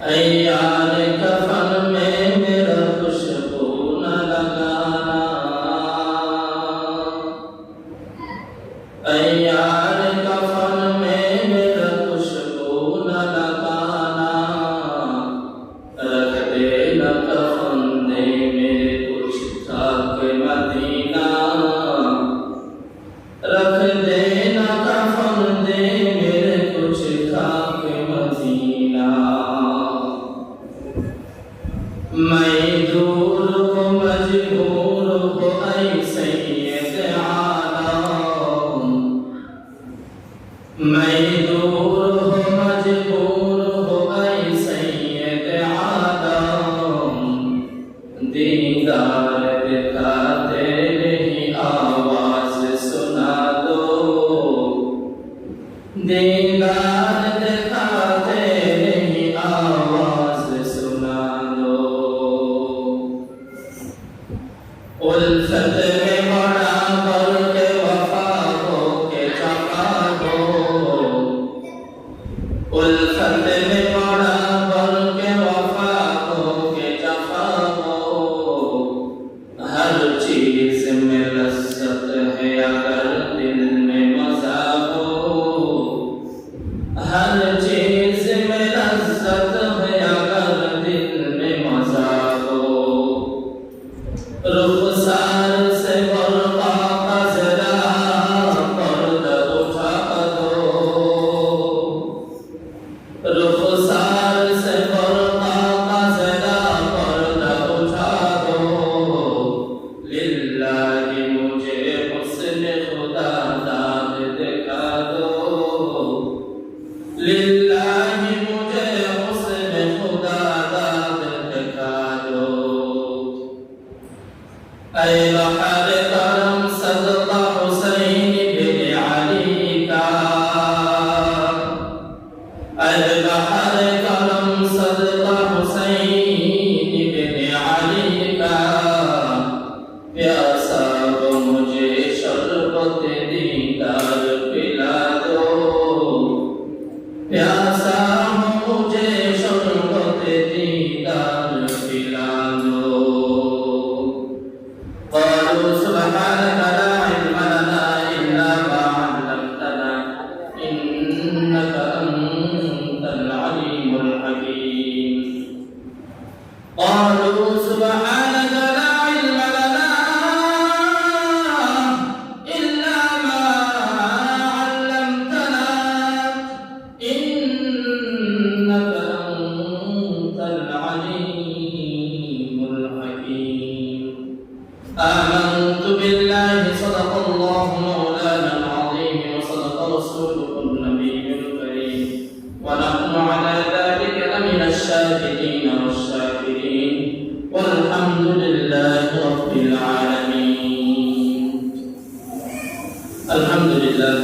यार कफन में मेरा खुशबू न लगाना, यार कफन में मेरा खुशबू न लगाना, रख देना कफन दे मेरे कुछ खाक मदीना, रख देना कफन दे मेरे कुछ खाक मदीना। मैं दूर हो मजबूर हो ऐ सैयद आलम, मैं दूर हो मजबूर हो ऐ सैयद आलम, दीदार दिखाते नहीं आवाज सुना दो, दीदार दिखाते नहीं आवाज सुना दो। उल्फत में बड़ा कर के वफा हो के जमा दो, उल्फत में बड़ा कर के वफा हो के जमा दो। हर चीज में लज्जत है अगर दिल में मजा हो, हर चीज में लज्जत है अगर दिल में मजा हो। रुखसार से बरक़ा का ज़रा पर्दा उठा दो, रुखसार से बरक़ा का ज़रा पर्दा उठा दो। लिल्लाहि मुझे हुस्न खुदा दाद दिखा दो, लिल्लाहि मुझे हुस्न खुदा दाद दिखा दो। ऐ बहार करम सदका हुसैन बिन अली का, ऐ बहार करम सदका हुसैन बिन अली का, प्यासा हो मुझे शरबत दीदार पिला दो, प्यासा हो मुझे शरबत दीदार पिला दो। قالوا سبحانك لا علم لنا إلا ما علمتنا إنك أنت العليم الحكيم. قالوا سبحانك لا علم لنا إلا ما علمتنا إنك أنت العليم الحكيم. آمنت بالله صدق الله مولانا العظيم وصدق رسوله النبي الكريم ونحن على ذلك لمن الشاهدين والشاكرين والحمد لله رب العالمين. الحمد لله